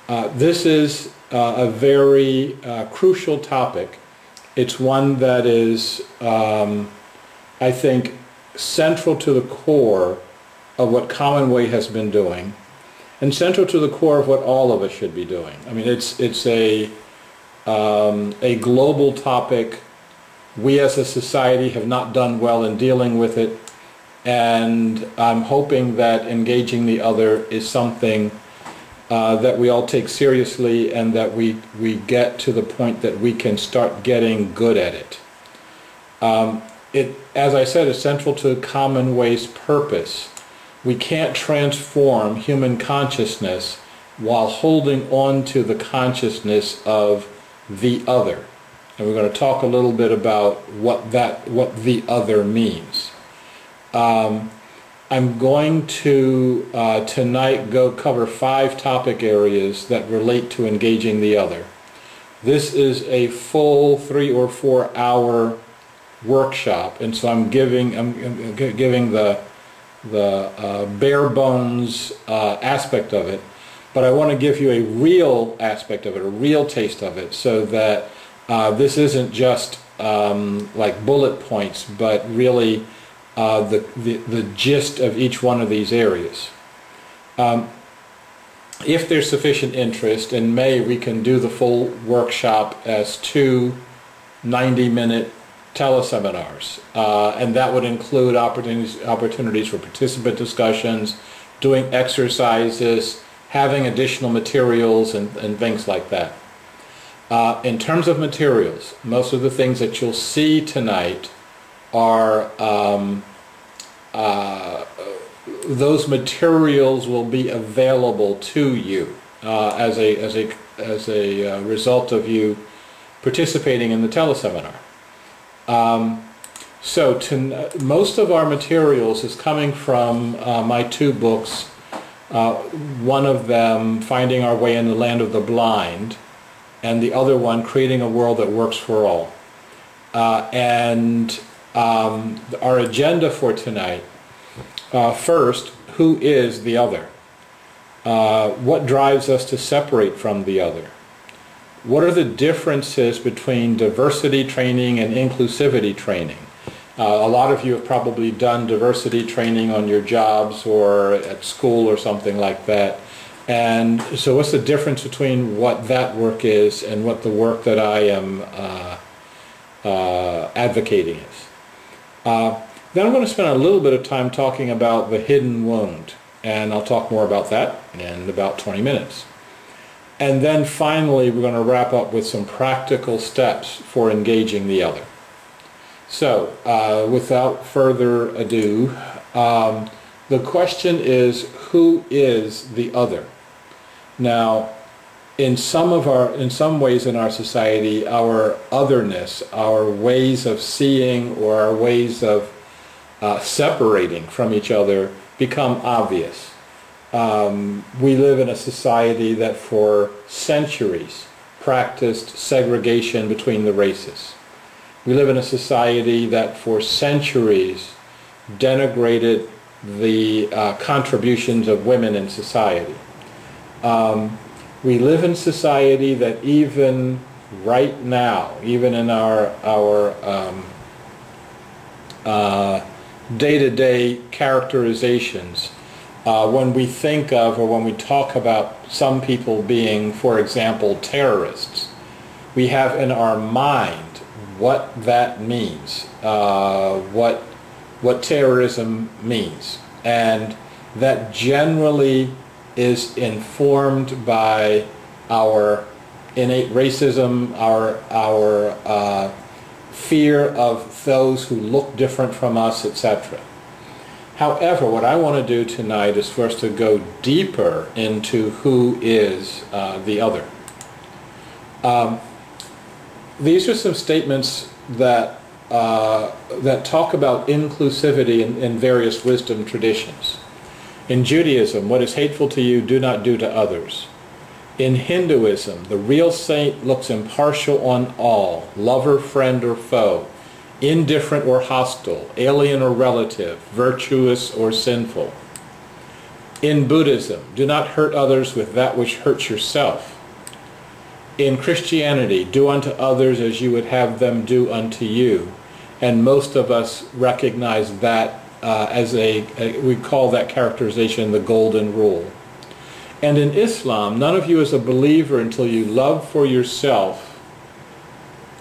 This is a very crucial topic. It's one that is, I think, central to the core of what Commonwealth has been doing, and central to the core of what all of us should be doing. I mean, it's a global topic. We as a society have not done well in dealing with it, and I'm hoping that engaging the other is something that we all take seriously, and that we get to the point that we can start getting good at it. As I said, is central to Commonwealth's purpose. We can't transform human consciousness while holding on to the consciousness of the other. And we're going to talk a little bit about what the other means. I'm going to tonight cover 5 topic areas that relate to engaging the other. This is a full 3 or 4 hour workshop, and so I'm giving the bare bones aspect of it, but I want to give you a real aspect of it, a real taste of it, so that this isn't just like bullet points, but really the gist of each one of these areas. If there's sufficient interest, in May we can do the full workshop as 2 90-minute teleseminars, and that would include opportunities for participant discussions, doing exercises, having additional materials, and things like that. In terms of materials, most of the things that you'll see tonight are those materials will be available to you as a result of you participating in the teleseminar. So most of our materials is coming from my 2 books, one of them, Finding Our Way in the Land of the Blind, and the other one, Creating a World That Works for All. And our agenda for tonight, first, who is the other? What drives us to separate from the other? What are the differences between diversity training and inclusivity training? A lot of you have probably done diversity training on your jobs or at school or something like that. And so what's the difference between what that work is and what the work that I am advocating is? Then I'm going to spend a little bit of time talking about the hidden wound, and I'll talk more about that in about 20 minutes. And then finally we're going to wrap up with some practical steps for engaging the other. So without further ado, the question is, who is the other? Now, in some ways in our society, our otherness, our ways of seeing or our ways of separating from each other become obvious. We live in a society that for centuries practiced segregation between the races. We live in a society that for centuries denigrated the contributions of women in society. We live in society that even right now, even in our day-to-day characterizations, when we think of or when we talk about some people being, for example, terrorists, we have in our mind what that means, what terrorism means, and that generally is informed by our innate racism, our fear of those who look different from us, etc. However, what I want to do tonight is for us to go deeper into who is the other. These are some statements that talk about inclusivity in various wisdom traditions. In Judaism, what is hateful to you, do not do to others. In Hinduism, the real saint looks impartial on all, lover, friend, or foe, indifferent or hostile, alien or relative, virtuous or sinful. In Buddhism, do not hurt others with that which hurts yourself. In Christianity, do unto others as you would have them do unto you. And most of us recognize that as we call that characterization the golden rule. And in Islam, none of you is a believer until you love for yourself,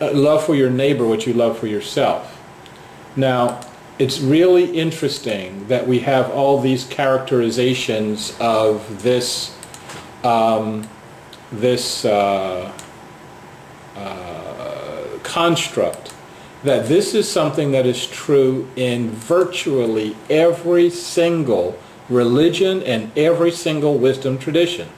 love for your neighbor what you love for yourself. Now, it's really interesting that we have all these characterizations of this construct, that this is something that is true in virtually every single religion and every single wisdom tradition.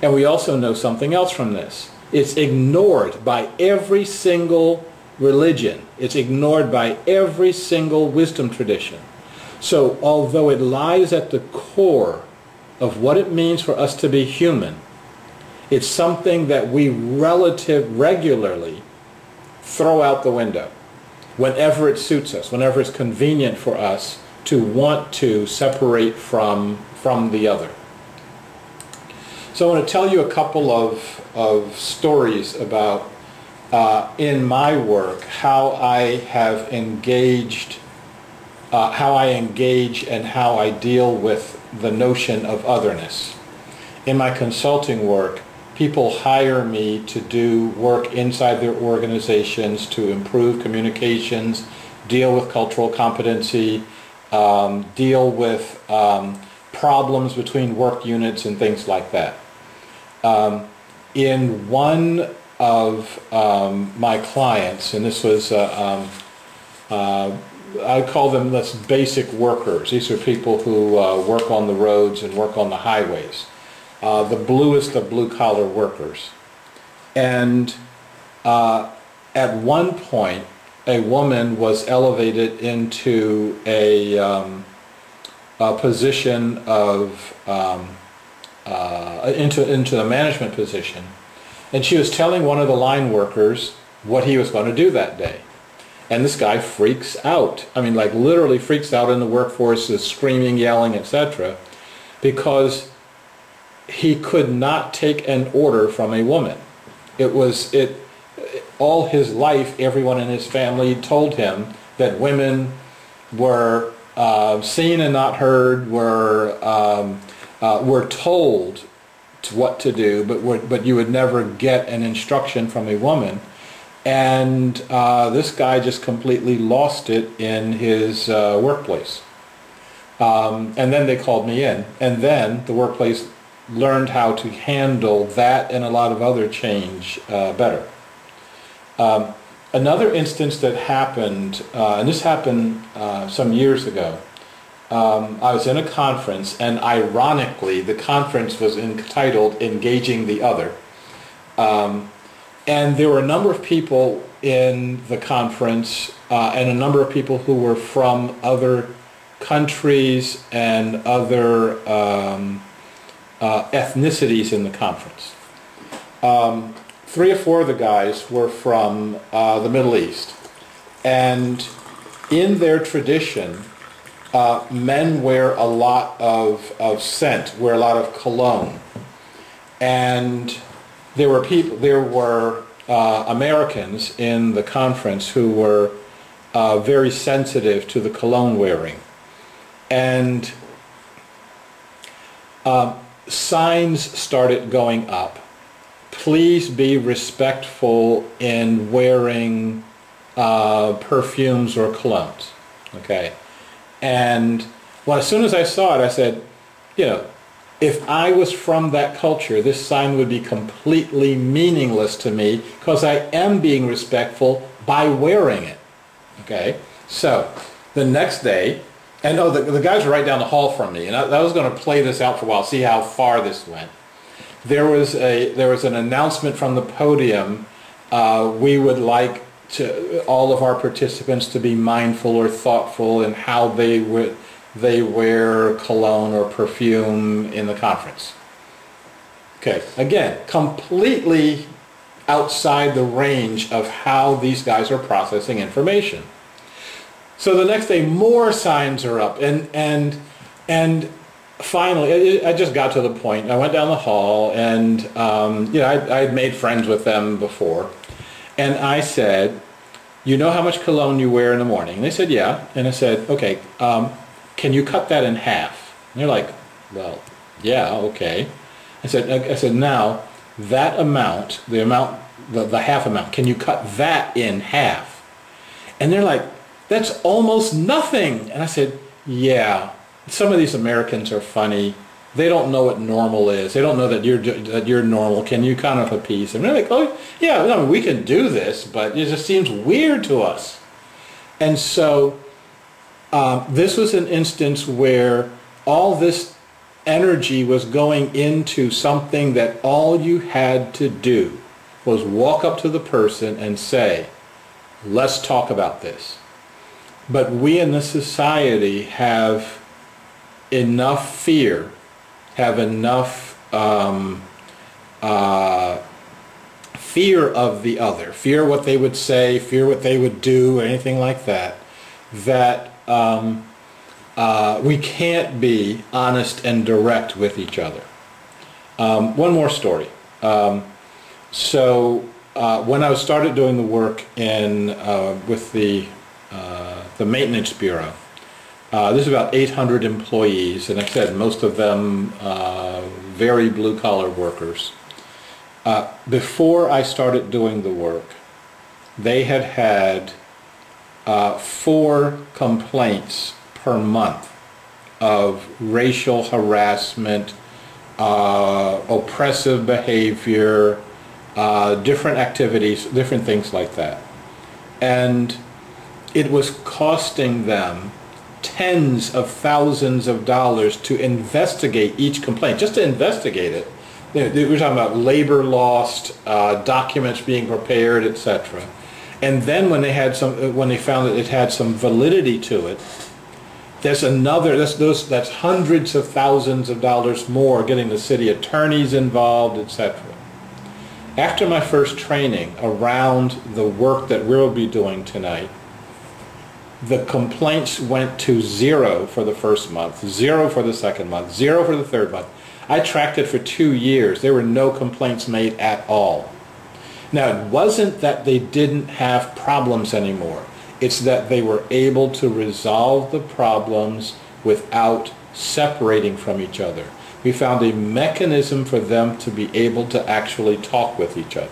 And we also know something else from this. It's ignored by every single religion. It's ignored by every single wisdom tradition. So although it lies at the core of what it means for us to be human, it's something that we regularly throw out the window whenever it suits us, whenever it's convenient for us to want to separate from the other. So I want to tell you a couple of stories about in my work how I have engaged, how I engage and how I deal with the notion of otherness. In my consulting work, people hire me to do work inside their organizations to improve communications, deal with cultural competency, deal with problems between work units and things like that. In one of my clients, and this was, I call them less basic workers. These are people who work on the roads and work on the highways. The bluest of blue-collar workers. And at one point, a woman was elevated into a position of, into a management position. And she was telling one of the line workers what he was going to do that day. And this guy freaks out. I mean, like literally freaks out in the workforce, is screaming, yelling, etc. because he could not take an order from a woman. All his life, everyone in his family told him that women were seen and not heard, were told what to do, but you would never get an instruction from a woman. And this guy just completely lost it in his workplace. And then they called me in, and then the workplace learned how to handle that and a lot of other change better. Another instance that happened, and this happened some years ago, I was in a conference, and ironically the conference was entitled Engaging the Other. And there were a number of people in the conference and a number of people who were from other countries and other ethnicities in the conference. 3 or 4 of the guys were from the Middle East, and in their tradition, men wear a lot of scent, wear a lot of cologne, and there were Americans in the conference who were very sensitive to the cologne wearing, and signs started going up. Please be respectful in wearing perfumes or colognes. Okay, and well, as soon as I saw it, I said, if I was from that culture, this sign would be completely meaningless to me because I am being respectful by wearing it. Okay, so the next day, and the guys were right down the hall from me, and I was going to play this out for a while, see how far this went. There was an announcement from the podium. We would like all of our participants to be mindful or thoughtful in how they wear cologne or perfume in the conference. Okay, again, completely outside the range of how these guys are processing information. So the next day, more signs are up, and finally, I just got to the point. I went down the hall, and I'd made friends with them before, and I said, "You know how much cologne you wear in the morning?" And they said, "Yeah." And I said, "Okay, can you cut that in half?" And they're like, "Well, yeah, okay." I said, "Now that amount, the half amount, can you cut that in half?" And they're like, "That's almost nothing." And I said, "Yeah, some of these Americans are funny. They don't know what normal is. They don't know that you're normal. Can you cut off a piece?" And they're like, "Oh, yeah, no, we can do this, but it just seems weird to us." And so this was an instance where all this energy was going into something that all you had to do was walk up to the person and say, "Let's talk about this." But we in this society have enough fear, have enough fear of the other, fear what they would say, fear what they would do, or anything like that, that we can't be honest and direct with each other. One more story. When I started doing the work with the maintenance bureau, there's about 800 employees, and like I said, most of them very blue-collar workers. Before I started doing the work, they had 4 complaints per month of racial harassment, oppressive behavior, different activities, different things like that. And it was costing them tens of thousands of dollars to investigate each complaint, just to investigate it. We're talking about labor lost, documents being prepared, etc. And then when they found that it had some validity to it, that's hundreds of thousands of dollars more, getting the city attorneys involved, etc. After my first training around the work that we'll be doing tonight, the complaints went to 0 for the first month, 0 for the second month, 0 for the third month. I tracked it for 2 years. There were no complaints made at all. Now, it wasn't that they didn't have problems anymore. It's that they were able to resolve the problems without separating from each other. We found a mechanism for them to be able to actually talk with each other.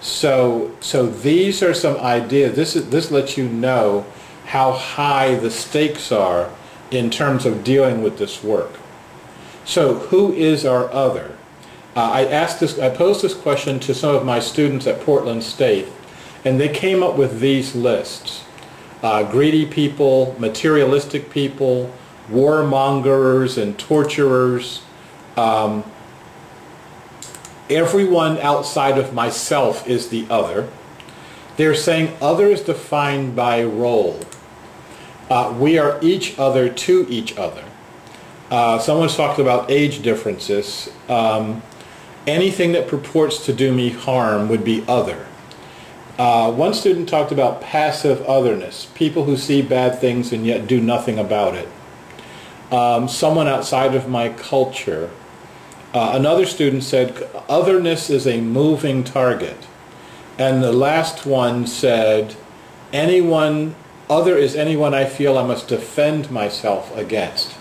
So these are some ideas. This lets you know how high the stakes are in terms of dealing with this work. So who is our other? I posed this question to some of my students at Portland State, and they came up with these lists. Greedy people, materialistic people, warmongers and torturers, everyone outside of myself is the other. They're saying other is defined by role. We are each other to each other. Someone's talked about age differences. Anything that purports to do me harm would be other. One student talked about passive otherness, people who see bad things and yet do nothing about it. Someone outside of my culture. Another student said otherness is a moving target. And the last one said other is anyone I feel I must defend myself against.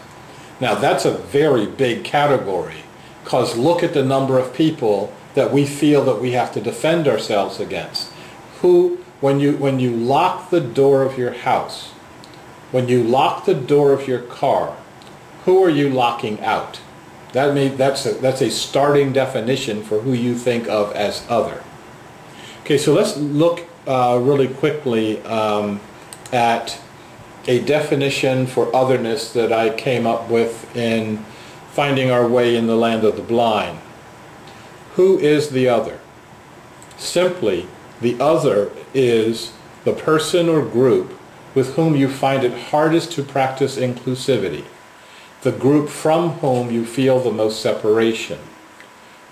Now that's a very big category, because look at the number of people that we feel that we have to defend ourselves against. When you lock the door of your house, when you lock the door of your car, who are you locking out? That's a starting definition for who you think of as other. Okay, so let's look really quickly at a definition for otherness that I came up with in Finding Our Way in the Land of the Blind. Who is the other? Simply, the other is the person or group with whom you find it hardest to practice inclusivity, the group from whom you feel the most separation.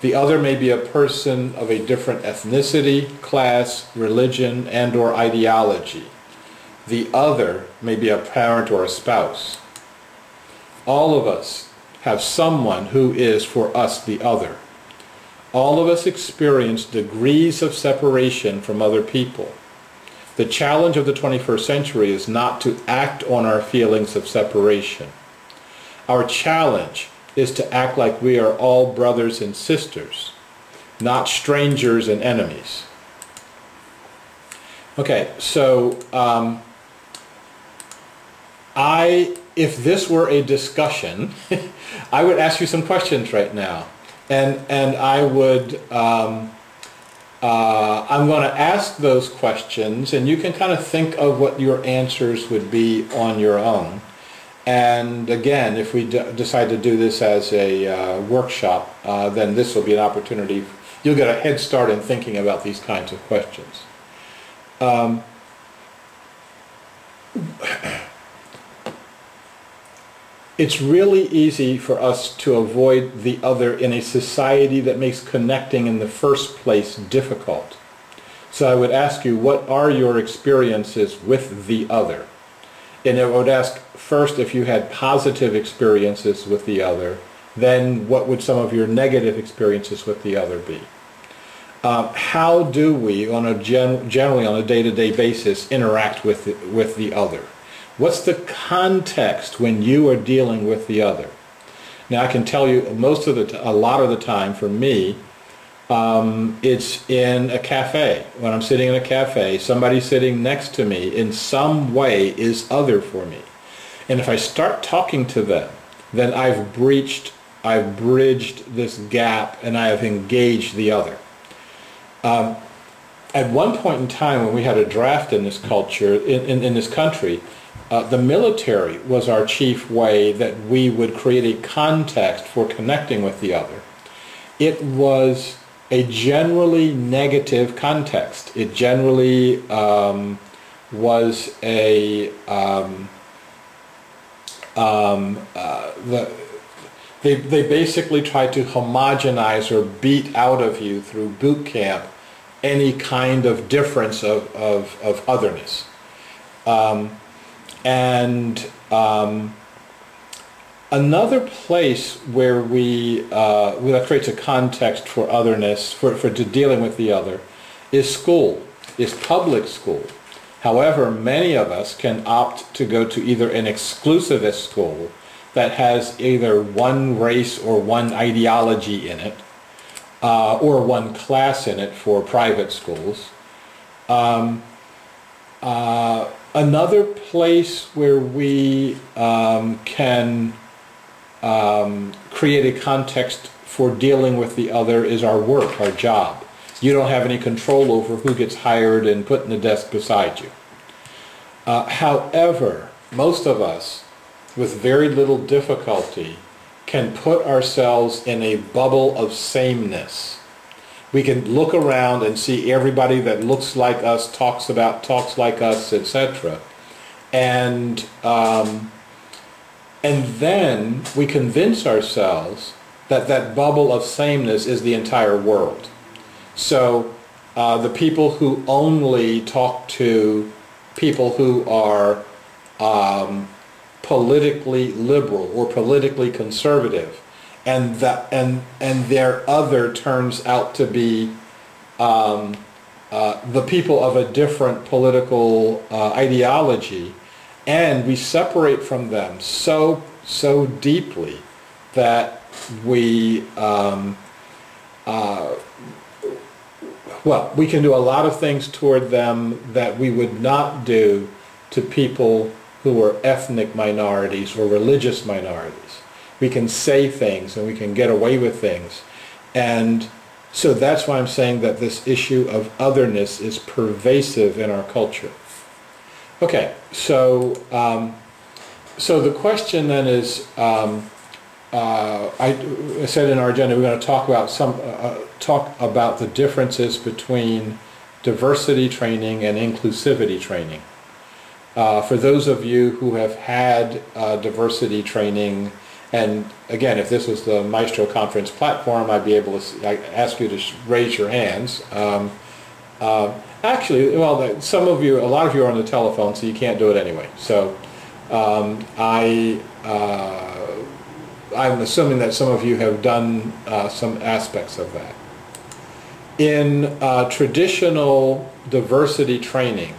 The other may be a person of a different ethnicity, class, religion, and/or ideology. The other may be a parent or a spouse. All of us have someone who is for us the other. All of us experience degrees of separation from other people. The challenge of the 21st century is not to act on our feelings of separation. Our challenge is to act like we are all brothers and sisters, not strangers and enemies. Okay, so if this were a discussion, I would ask you some questions right now. And I would, I'm going to ask those questions, and you can kind of think of what your answers would be on your own. And again, if we decide to do this as a workshop, then this will be an opportunity. You'll get a head start in thinking about these kinds of questions. It's really easy for us to avoid the other in a society that makes connecting in the first place difficult. So I would ask you, what are your experiences with the other? And I would ask first if you had positive experiences with the other, then what would some of your negative experiences with the other be? How do we, generally on a day-to-day basis, interact with the other? What's the context when you are dealing with the other? Now I can tell you a lot of the time for me, it's in a cafe. When I'm sitting in a cafe, somebody sitting next to me in some way is other for me. And if I start talking to them, then I've bridged this gap and I have engaged the other. At one point in time when we had a draft in this culture, in this country, the military was our chief way that we would create a context for connecting with the other. It was a generally negative context. It generally was a they basically tried to homogenize or beat out of you through boot camp any kind of difference of otherness. Another place where that creates a context for otherness, for dealing with the other, is school, is public school. However, many of us can opt to go to either an exclusivist school that has either one race or one ideology in it, or one class in it for private schools. Another place where we can create a context for dealing with the other is our work, our job. You don't have any control over who gets hired and put in the desk beside you. However, most of us, with very little difficulty, can put ourselves in a bubble of sameness. We can look around and see everybody that looks like us, talks like us, etc. And then we convince ourselves that that bubble of sameness is the entire world. So the people who only talk to people who are politically liberal or politically conservative, and their other turns out to be the people of a different political ideology, and we separate from them so deeply that we we can do a lot of things toward them that we would not do to people who are ethnic minorities or religious minorities. We can say things and we can get away with things. And so that's why I'm saying that this issue of otherness is pervasive in our culture. Okay, so so the question then is, I said in our agenda we're going to talk about the differences between diversity training and inclusivity training. For those of you who have had diversity training, and again, if this was the Maestro Conference platform, I'd be able to ask you to raise your hands. Actually, well, a lot of you are on the telephone, so you can't do it anyway. So I I'm assuming that some of you have done some aspects of that. In traditional diversity training,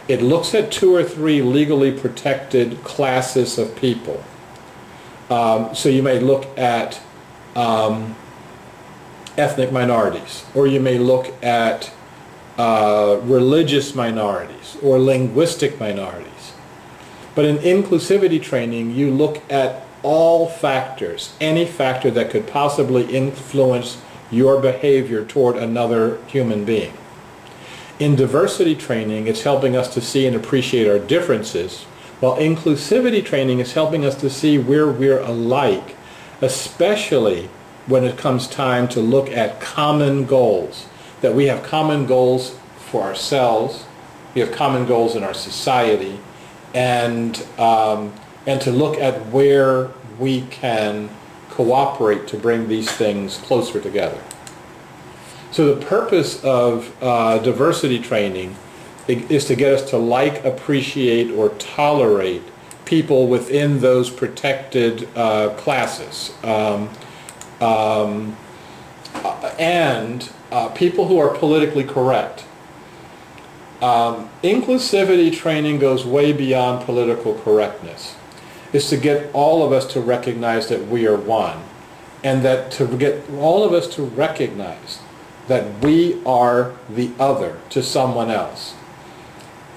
it looks at 2 or 3 legally protected classes of people. So you may look at ethnic minorities, or you may look at religious minorities or linguistic minorities. But in inclusivity training, you look at all factors, any factor that could possibly influence your behavior toward another human being. In diversity training, it's helping us to see and appreciate our differences, while inclusivity training is helping us to see where we're alike, especially when it comes time to look at common goals, that we have common goals for ourselves, we have common goals in our society, and to look at where we can cooperate to bring these things closer together. So the purpose of diversity training is to get us to like, appreciate, or tolerate people within those protected classes. And people who are politically correct. Inclusivity training goes way beyond political correctness. It's to get all of us to recognize that we are one, and that to get all of us to recognize that we are the other to someone else.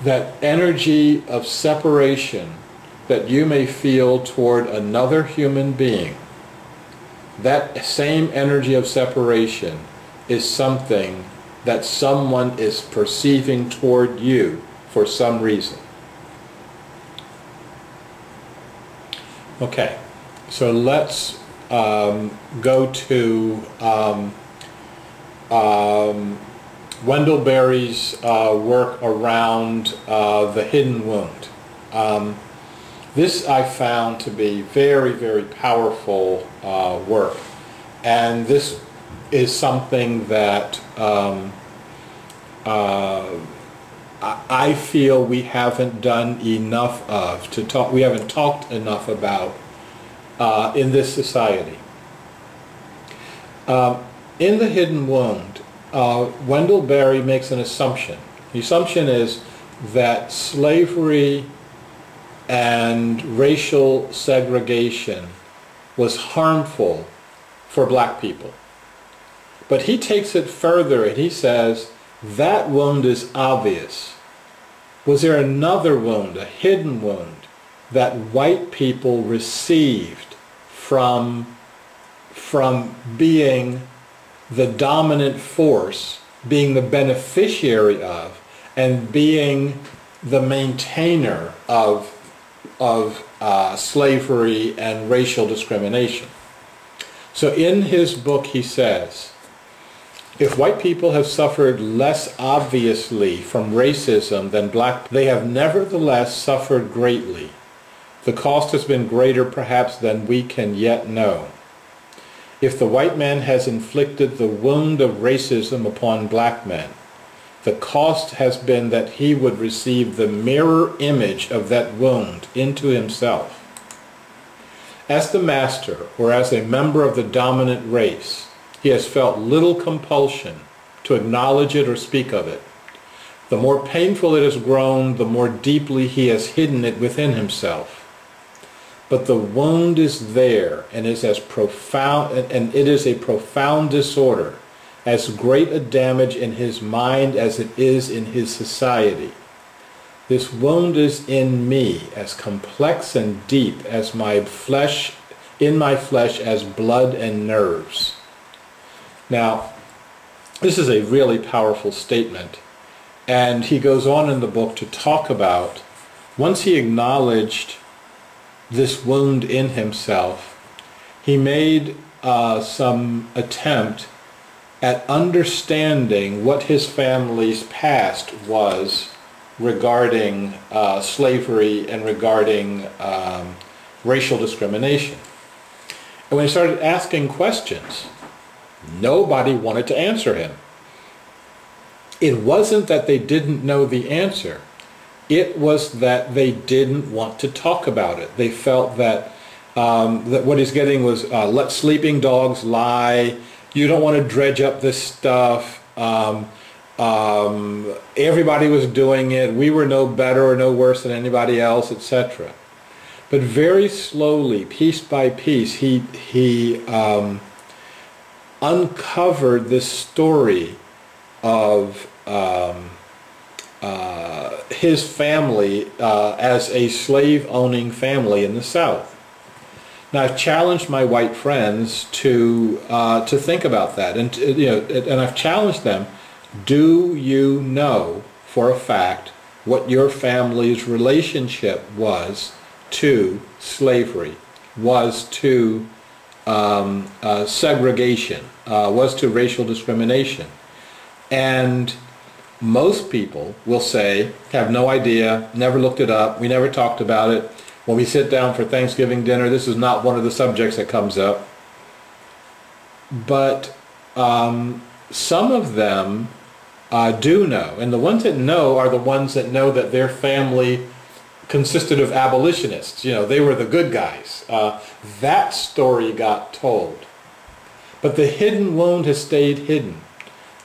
That energy of separation that you may feel toward another human being, that same energy of separation is something that someone is perceiving toward you for some reason. Okay, so let's go to Wendell Berry's work around the hidden wound. This I found to be very, very powerful work, and this is something that I feel we haven't done enough of to talk. We haven't talked enough about in this society. In the hidden wound, Wendell Berry makes an assumption. The assumption is that slavery and racial segregation was harmful for black people. But he takes it further and he says, that wound is obvious. Was there another wound, a hidden wound, that white people received from being the dominant force, being the beneficiary of, and being the maintainer of slavery and racial discrimination? So in his book he says, if white people have suffered less obviously from racism than black, they have nevertheless suffered greatly. The cost has been greater perhaps than we can yet know. If the white man has inflicted the wound of racism upon black men, the cost has been that he would receive the mirror image of that wound into himself. As the master, or as a member of the dominant race, he has felt little compulsion to acknowledge it or speak of it. The more painful it has grown, the more deeply he has hidden it within himself. But the wound is there and is as profound, and it is a profound disorder, as great a damage in his mind as it is in his society. This wound is in me, as complex and deep as my flesh, in my flesh as blood and nerves. Now, this is a really powerful statement, and he goes on in the book to talk about, once he acknowledged this wound in himself, he made some attempt at understanding what his family's past was regarding slavery and regarding racial discrimination. And when he started asking questions, nobody wanted to answer him. It wasn't that they didn't know the answer. It was that they didn't want to talk about it. They felt that That what he's getting was let sleeping dogs lie. You don't want to dredge up this stuff. Everybody was doing it. We were no better or no worse than anybody else, etc. But very slowly, piece by piece, he uncovered this story of his family as a slave-owning family in the South. Now, I've challenged my white friends to think about that, and and I've challenged them: do you know for a fact what your family's relationship was to slavery, was to segregation, was to racial discrimination? And most people will say, have no idea, never looked it up, we never talked about it. When we sit down for Thanksgiving dinner, this is not one of the subjects that comes up. But some of them do know. And the ones that know are the ones that know that their family consisted of abolitionists. They were the good guys. That story got told. But the hidden wound has stayed hidden.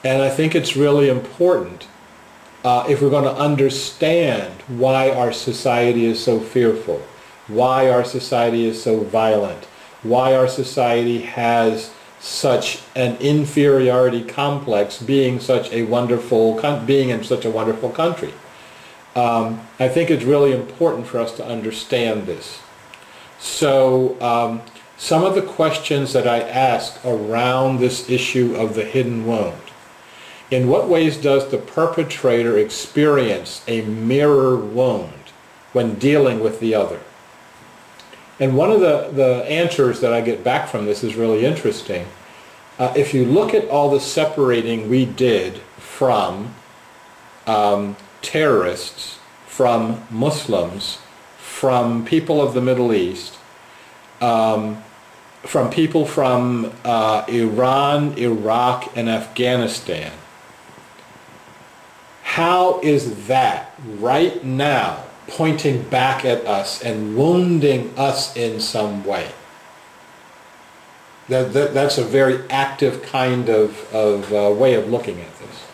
And I think it's really important if we're going to understand why our society is so fearful, why our society is so violent, why our society has such an inferiority complex being in such a wonderful country. I think it's really important for us to understand this. So some of the questions that I ask around this issue of the hidden wound: in what ways does the perpetrator experience a mirror wound when dealing with the other? And one of the answers that I get back from this is really interesting. If you look at all the separating we did from terrorists, from Muslims, from people of the Middle East, from people from Iran, Iraq, and Afghanistan, how is that right now pointing back at us and wounding us in some way? That's a very active kind of way of looking at this.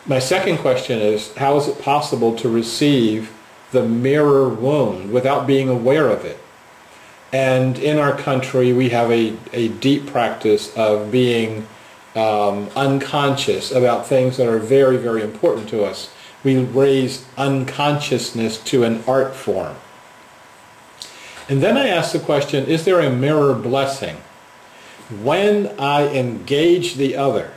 My second question is, how is it possible to receive the mirror wound without being aware of it? And in our country, we have a deep practice of being unconscious about things that are very, very important to us. We raise unconsciousness to an art form. And then I ask the question, is there a mirror blessing? When I engage the other,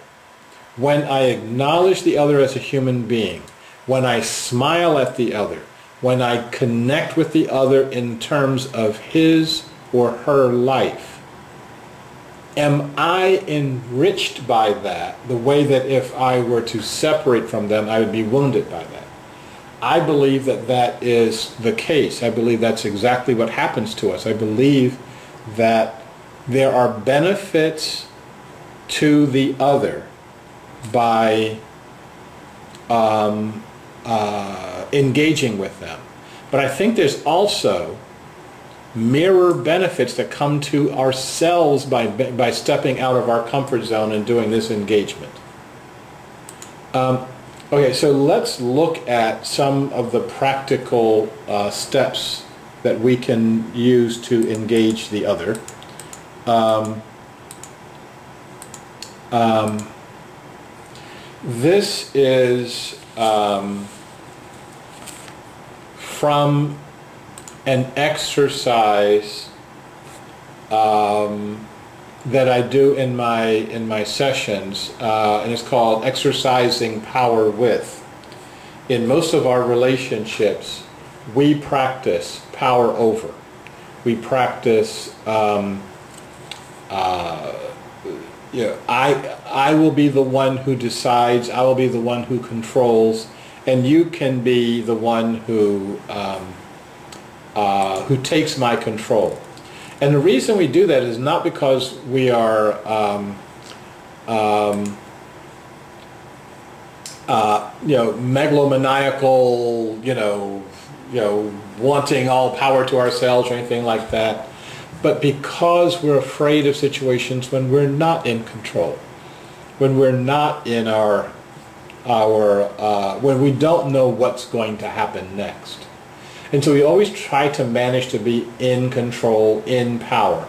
when I acknowledge the other as a human being, when I smile at the other, when I connect with the other in terms of his or her life, am I enriched by that the way that if I were to separate from them, I would be wounded by that? I believe that that is the case. I believe that's exactly what happens to us. I believe that there are benefits to the other by engaging with them. But I think there's also mirror benefits that come to ourselves by stepping out of our comfort zone and doing this engagement. Okay, so let's look at some of the practical steps that we can use to engage the other. This is from an exercise that I do in my sessions, and it's called exercising power with. In most of our relationships, we practice power over. We practice, I will be the one who decides, I will be the one who controls, and you can be the one who takes my control. And the reason we do that is not because we are megalomaniacal, wanting all power to ourselves or anything like that. but because we're afraid of situations when we're not in control, when we're not in when we don't know what's going to happen next. And so we always try to manage to be in control, in power.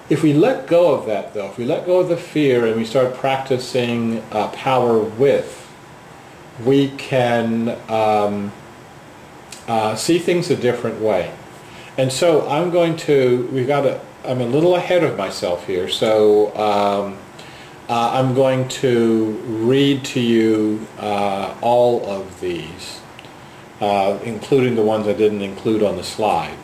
If we let go of that, though, if we let go of the fear and we start practicing power with, we can see things a different way. And so I'm a little ahead of myself here, so I'm going to read to you all of these, including the ones I didn't include on the slide.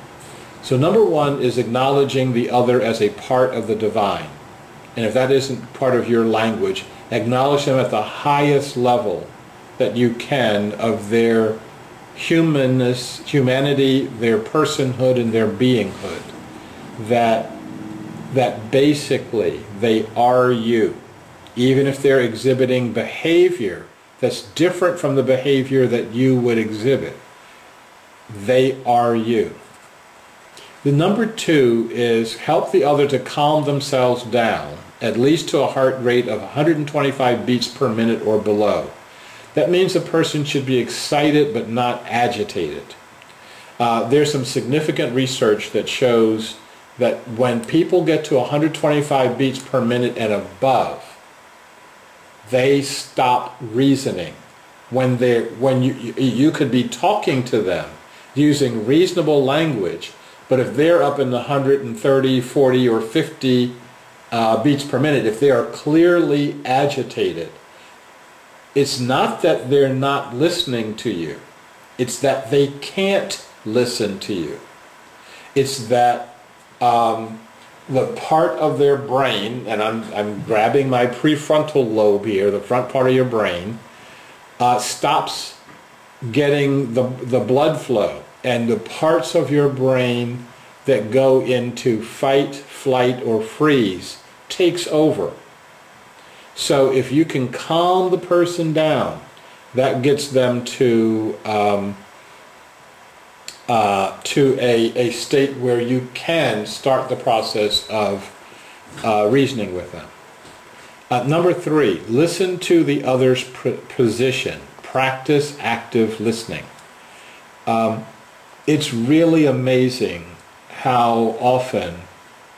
So number one is acknowledging the other as a part of the divine. And if that isn't part of your language, acknowledge them at the highest level that you can of their humanness, humanity, their personhood, and their beinghood. That basically they are you. Even if they're exhibiting behavior that's different from the behavior that you would exhibit, they are you. The number two is help the other to calm themselves down, at least to a heart rate of 125 beats per minute or below. That means a person should be excited but not agitated. There's some significant research that shows that when people get to 125 beats per minute and above, they stop reasoning. When you could be talking to them using reasonable language, but if they're up in the 130, 40, or 50 beats per minute, if they are clearly agitated, it's not that they're not listening to you. It's that they can't listen to you. It's that the part of their brain, and I'm grabbing my prefrontal lobe here, the front part of your brain, stops getting the blood flow, and the parts of your brain that go into fight, flight, or freeze takes over. So if you can calm the person down, that gets them to a state where you can start the process of reasoning with them. Number three, listen to the other's position. Practice active listening. It's really amazing how often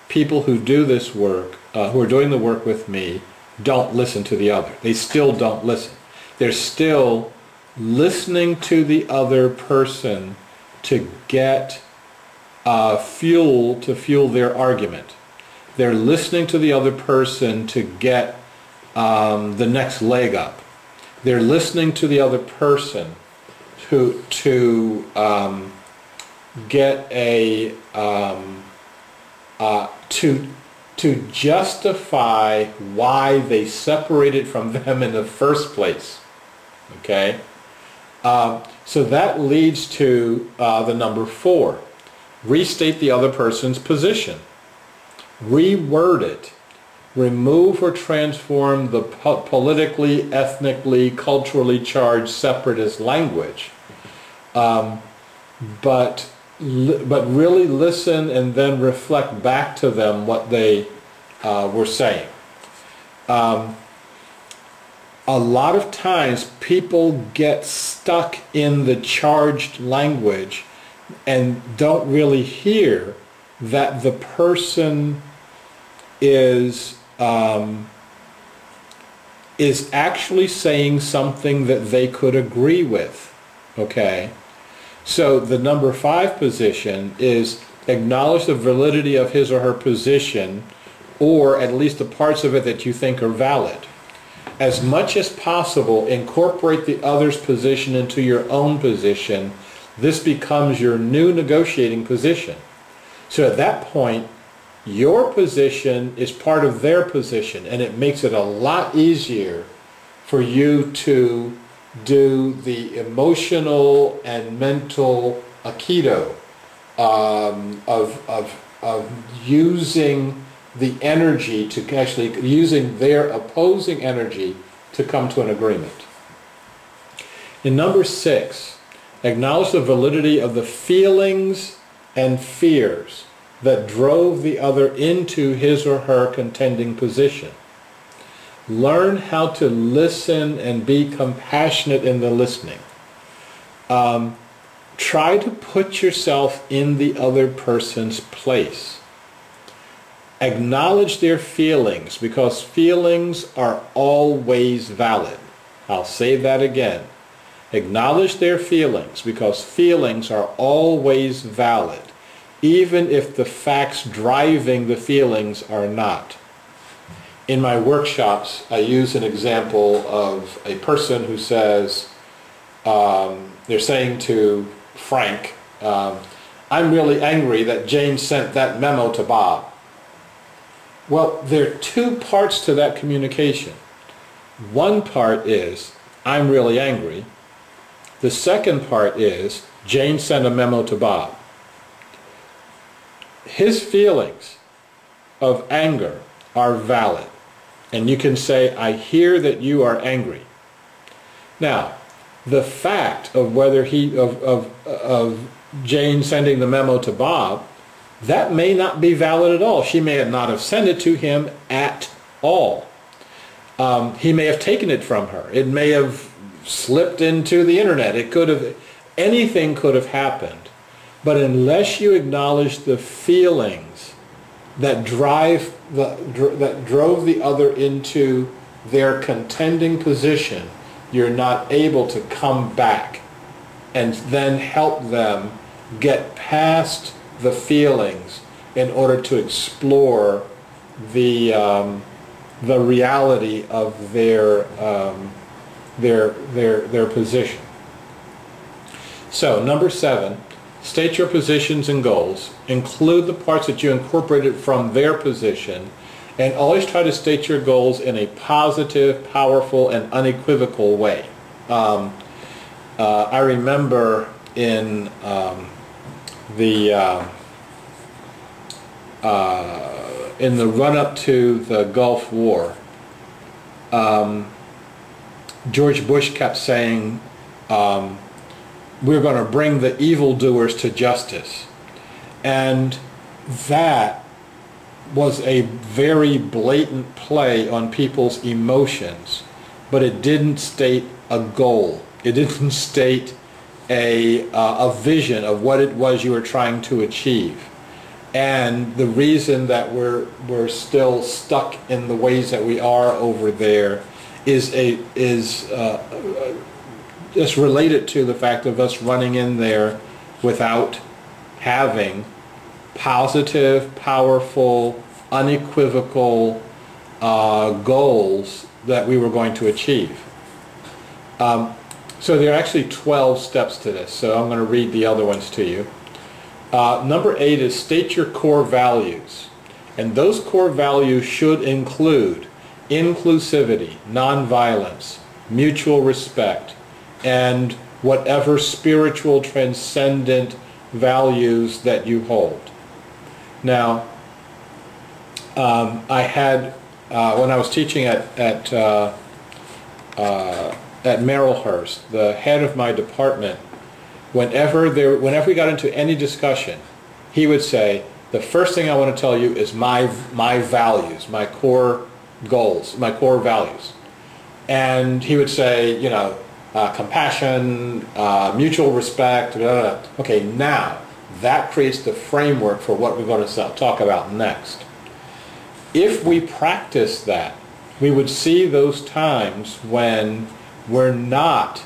people who do this work, who are doing the work with me, don't listen to the other. They still don't listen. They're still listening to the other person to get fuel to fuel their argument. They're listening to the other person to get the next leg up. They're listening to the other person to get a to justify why they separated from them in the first place. Okay? So that leads to the number four. Restate the other person's position. Reword it. Remove or transform the politically, ethnically, culturally charged separatist language. But really listen and then reflect back to them what they were saying. A lot of times people get stuck in the charged language and don't really hear that the person is actually saying something that they could agree with. Okay? So the number five position is acknowledge the validity of his or her position, or at least the parts of it that you think are valid. As much as possible, incorporate the other's position into your own position. This becomes your new negotiating position. So at that point, your position is part of their position, and it makes it a lot easier for you to do the emotional and mental aikido of using the energy to actually using their opposing energy to come to an agreement. In number six, acknowledge the validity of the feelings and fears that drove the other into his or her contending position. Learn how to listen and be compassionate in the listening. Try to put yourself in the other person's place. Acknowledge their feelings, because feelings are always valid. I'll say that again. Acknowledge their feelings, because feelings are always valid, even if the facts driving the feelings are not. In my workshops, I use an example of a person who says, they're saying to Frank, I'm really angry that Jane sent that memo to Bob. Well, there are two parts to that communication. One part is, I'm really angry. The second part is, Jane sent a memo to Bob. His feelings of anger are valid. And you can say, I hear that you are angry. Now, the fact of whether of Jane sending the memo to Bob, that may not be valid at all. She may not have sent it to him at all. He may have taken it from her. It may have slipped into the internet. It could have, anything could have happened. But unless you acknowledge the feelings that that drove the other into their contending position, you're not able to come back and then help them get past the feelings in order to explore the reality of their position. So, number 7, state your positions and goals. Include the parts that you incorporated from their position, and always try to state your goals in a positive, powerful, and unequivocal way. I remember in the run-up to the Gulf War, George Bush kept saying, we're going to bring the evildoers to justice. And that was a very blatant play on people's emotions, but it didn't state a goal. It didn't state a vision of what it was you were trying to achieve. And the reason that we're still stuck in the ways that we are over there is just related to the fact of us running in there without having positive, powerful, unequivocal goals that we were going to achieve. So there are actually 12 steps to this, so I'm going to read the other ones to you. Number 8 is state your core values. And those core values should include inclusivity, nonviolence, mutual respect, and whatever spiritual transcendent values that you hold. Now, I had, when I was teaching at Merrillhurst, the head of my department, whenever we got into any discussion, he would say, the first thing I want to tell you is my values, my core goals, my core values. And he would say, you know, compassion, mutual respect, blah, blah. Okay, now that creates the framework for what we're going to talk about next. If we practice that, we would see those times when we're not,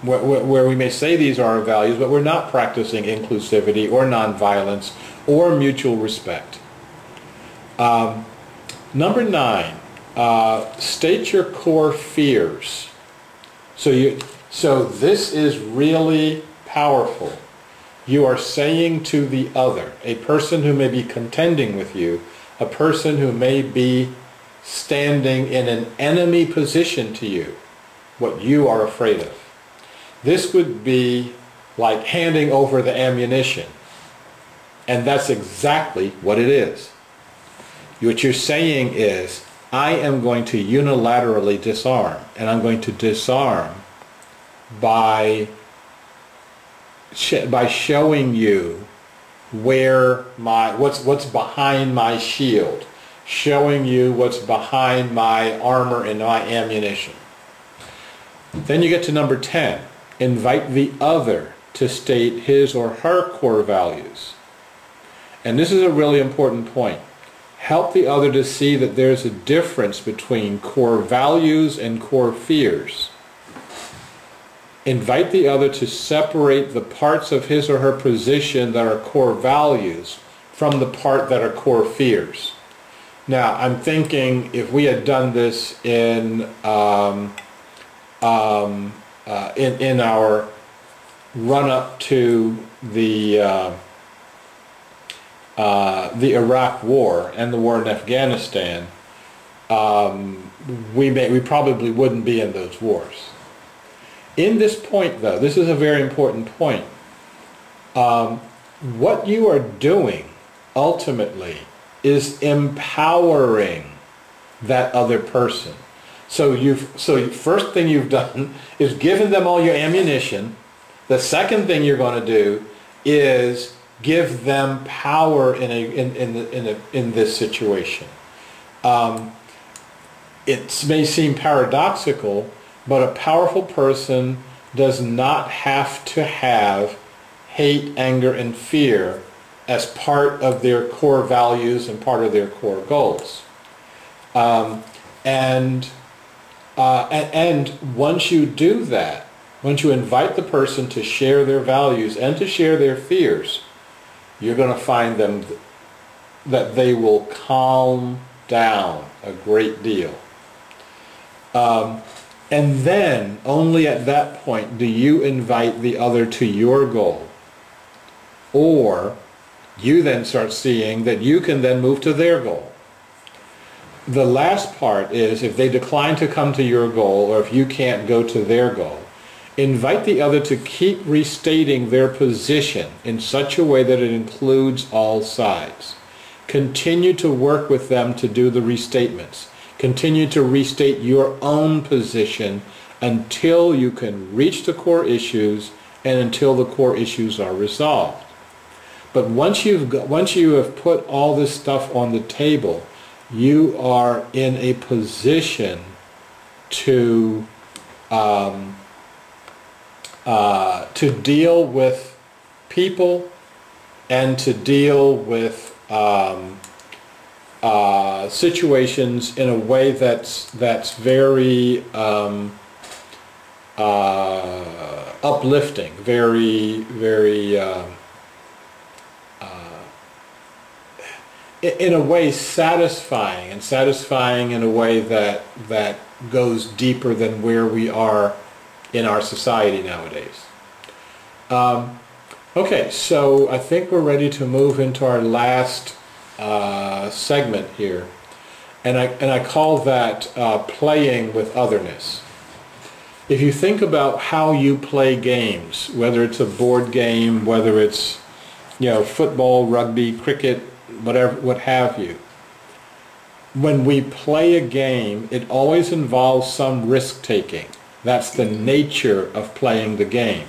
where we may say these are our values, but we're not practicing inclusivity or nonviolence or mutual respect. Number 9, state your core fears. So this is really powerful. You are saying to the other, a person who may be contending with you, a person who may be standing in an enemy position to you, what you are afraid of. This would be like handing over the ammunition. And that's exactly what it is. What you're saying is, I am going to unilaterally disarm, and I'm going to disarm by showing you what's behind my shield, showing you what's behind my armor and my ammunition. Then you get to number 10. Invite the other to state his or her core values. And this is a really important point. Help the other to see that there's a difference between core values and core fears. Invite the other to separate the parts of his or her position that are core values from the part that are core fears. Now, I'm thinking if we had done this in our run-up to the Iraq War and the war in Afghanistan, we probably wouldn't be in those wars. In this point, though, this is a very important point. What you are doing ultimately is empowering that other person. So first thing you've done is given them all your ammunition. The second thing you're going to do is give them power in this situation. It may seem paradoxical, but a powerful person does not have to have hate, anger, and fear as part of their core values and part of their core goals. And once you do that, once you invite the person to share their values and to share their fears, you're going to find them that they will calm down a great deal. And then, only at that point, do you invite the other to your goal. Or you then start seeing that you can then move to their goal. The last part is if they decline to come to your goal, or if you can't go to their goal, invite the other to keep restating their position in such a way that it includes all sides. Continue to work with them to do the restatements. Continue to restate your own position until you can reach the core issues and until the core issues are resolved. But once you have put all this stuff on the table, you are in a position to deal with people and to deal with situations in a way that's very uplifting, very in a way satisfying, and satisfying in a way that goes deeper than where we are in our society nowadays. Okay, so I think we're ready to move into our last segment here, and I call that playing with otherness. If you think about how you play games, whether it's a board game, whether it's football, rugby, cricket, whatever, what have you, when we play a game, it always involves some risk taking. That's the nature of playing the game.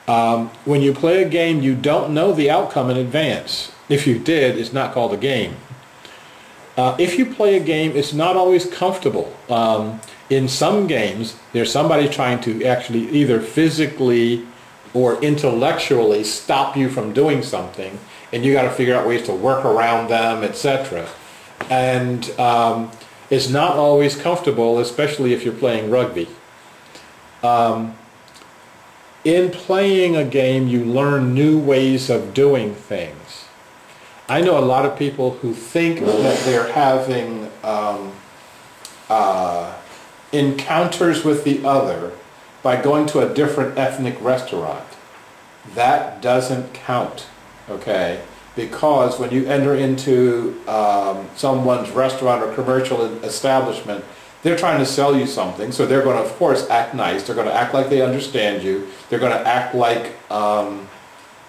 When you play a game, you don't know the outcome in advance. If you did, it's not called a game. If you play a game, it's not always comfortable. In some games, there's somebody trying to actually either physically or intellectually stop you from doing something, and you got to figure out ways to work around them, etc. And it's not always comfortable, especially if you're playing rugby. In playing a game, you learn new ways of doing things. I know a lot of people who think that they're having encounters with the other by going to a different ethnic restaurant. That doesn't count, okay? Because when you enter into someone's restaurant or commercial establishment, they're trying to sell you something, so they're going to, of course, act nice. They're going to act like they understand you. They're going to act like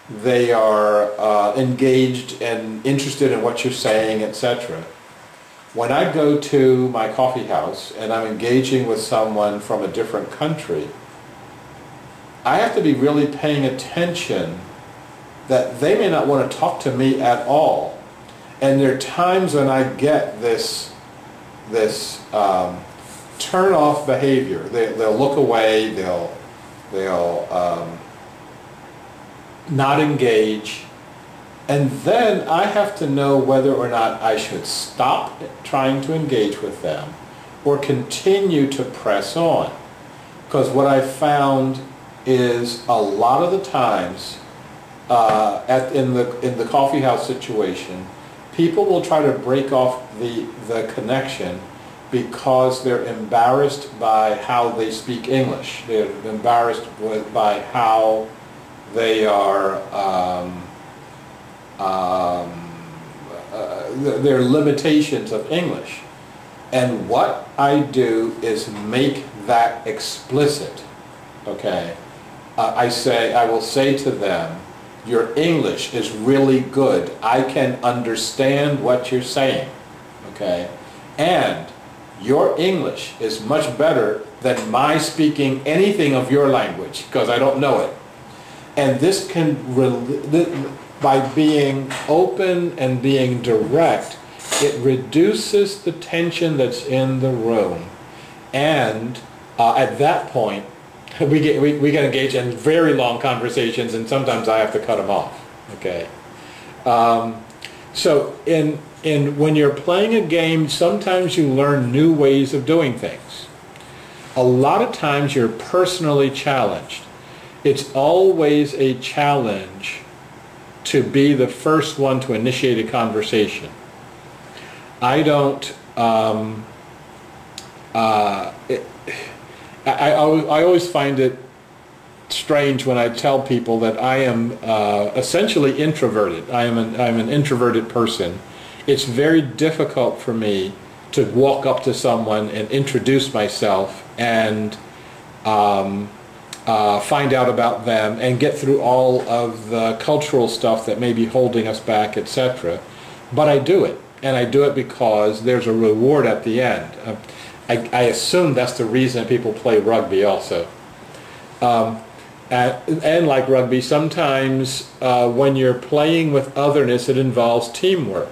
they are engaged and interested in what you're saying, etc. When I go to my coffee house and I'm engaging with someone from a different country, I have to be really paying attention that they may not want to talk to me at all. And there are times when I get this turn off behavior. They'll look away, they'll not engage, and then I have to know whether or not I should stop trying to engage with them or continue to press on. Because what I found is a lot of the times in the coffee house situation, people will try to break off the connection because they're embarrassed by how they speak English. They're embarrassed by how they are, their limitations of English. And what I do is make that explicit, okay? I will say to them, your English is really good. I can understand what you're saying, okay? And your English is much better than my speaking anything of your language, because I don't know it. And this can, by being open and being direct, it reduces the tension that's in the room. And at that point, we get engaged in very long conversations, and sometimes I have to cut them off. Okay. So when you're playing a game, sometimes you learn new ways of doing things. A lot of times you're personally challenged. It's always a challenge to be the first one to initiate a conversation. I don't. I always find it strange when I tell people that I am essentially introverted. I'm an introverted person. It's very difficult for me to walk up to someone and introduce myself and find out about them and get through all of the cultural stuff that may be holding us back, etc. But I do it, and I do it because there's a reward at the end. I assume that's the reason people play rugby also. And like rugby, sometimes when you're playing with otherness, it involves teamwork.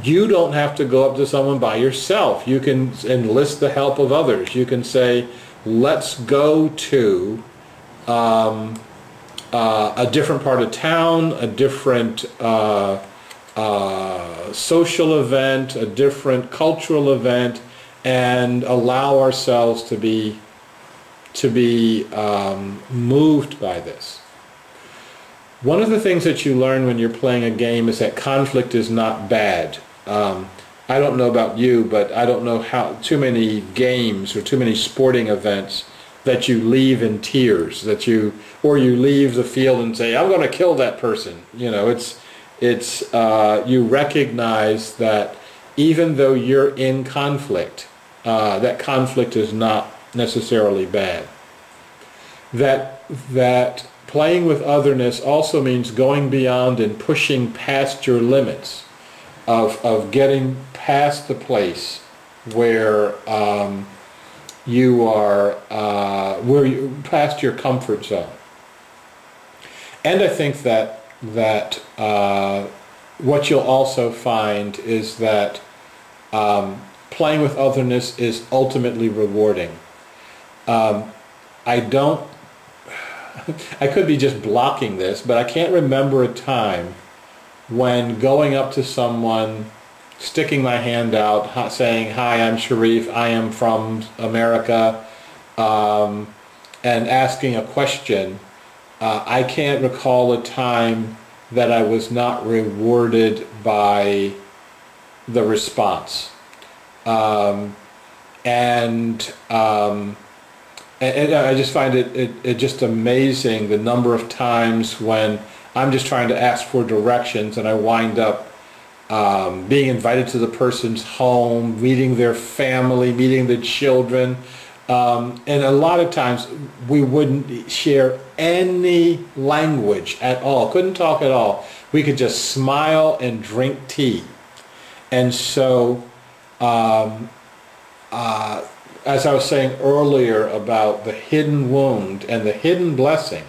You don't have to go up to someone by yourself. You can enlist the help of others. You can say, let's go to a different part of town, a different social event, a different cultural event, and allow ourselves to be moved by this. One of the things that you learn when you're playing a game is that conflict is not bad. I don't know about you, but I don't know how too many games or too many sporting events that you leave in tears, or you leave the field and say, I'm going to kill that person. You know, you recognize that even though you're in conflict, that conflict is not necessarily bad. That playing with otherness also means going beyond and pushing past your limits of getting past the place where you are past your comfort zone. And I think that what you'll also find is that playing with otherness is ultimately rewarding. I could be just blocking this, but I can't remember a time when going up to someone, sticking my hand out, saying, hi, I'm Shariff, I am from America, and asking a question, I can't recall a time that I was not rewarded by the response. And I just find it just amazing the number of times when I'm just trying to ask for directions and I wind up being invited to the person's home, meeting their family, meeting the children. And a lot of times we wouldn't share any language at all, couldn't talk at all. We could just smile and drink tea. And so as I was saying earlier about the hidden wound and the hidden blessing,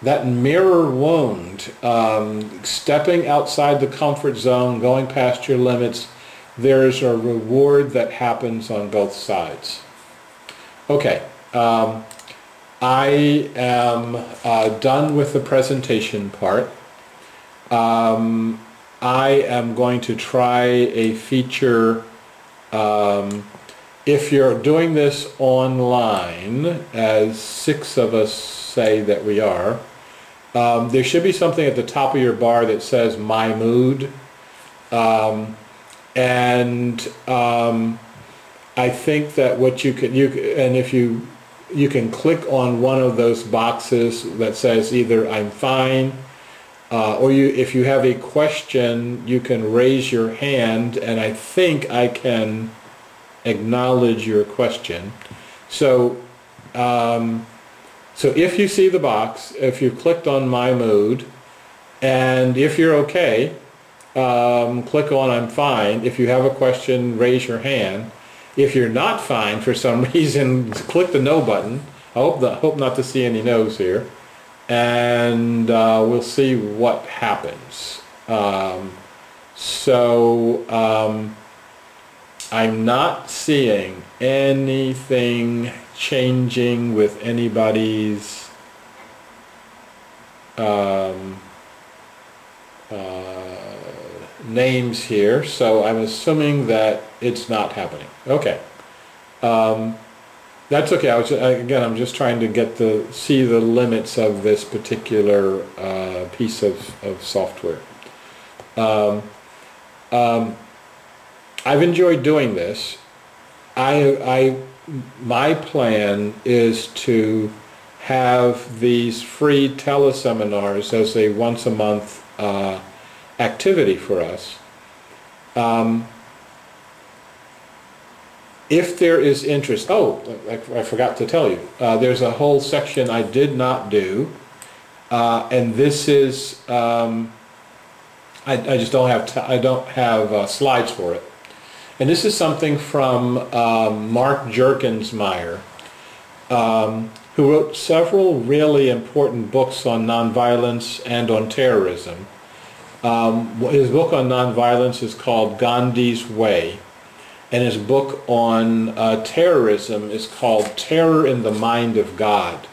that mirror wound, stepping outside the comfort zone, going past your limits, there's a reward that happens on both sides. Okay, I am done with the presentation part. I am going to try a feature. If you're doing this online, as 6 of us say that we are, there should be something at the top of your bar that says My Mood. I think that what you can, if you can click on one of those boxes that says either I'm fine, or if you have a question, you can raise your hand, and I think I can acknowledge your question. So, so if you see the box, if you clicked on My Mood, and if you're okay, click on I'm fine. If you have a question, raise your hand. If you're not fine for some reason, click the no button. I hope not to see any no's here. And we'll see what happens. I'm not seeing anything changing with anybody's names here, so I'm assuming that it's not happening. Okay. That's okay. Again, I'm just trying to see the limits of this particular piece of software. I've enjoyed doing this. My plan is to have these free teleseminars as a once a month activity for us. If there is interest, I forgot to tell you, there's a whole section I did not do, and this is, I just don't have slides for it. And this is something from Mark Jerkensmeyer, who wrote several really important books on nonviolence and on terrorism. His book on nonviolence is called Gandhi's Way, and his book on terrorism is called Terror in the Mind of God.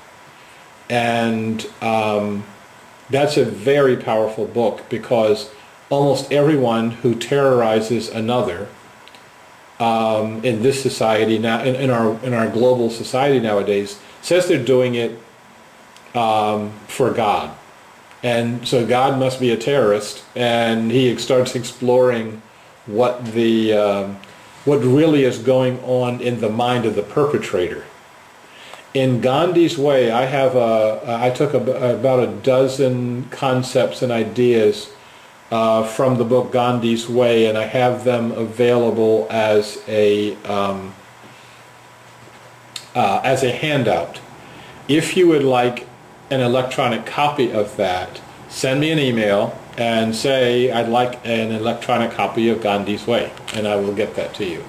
And that's a very powerful book, because almost everyone who terrorizes another in this society now, in our global society nowadays, says they're doing it for God. And so God must be a terrorist, and he starts exploring what really is going on in the mind of the perpetrator. In Gandhi's Way, I took about a dozen concepts and ideas from the book Gandhi's Way, and I have them available as a handout. If you would like an electronic copy of that, send me an email and say I'd like an electronic copy of Gandhi's Way, and I will get that to you.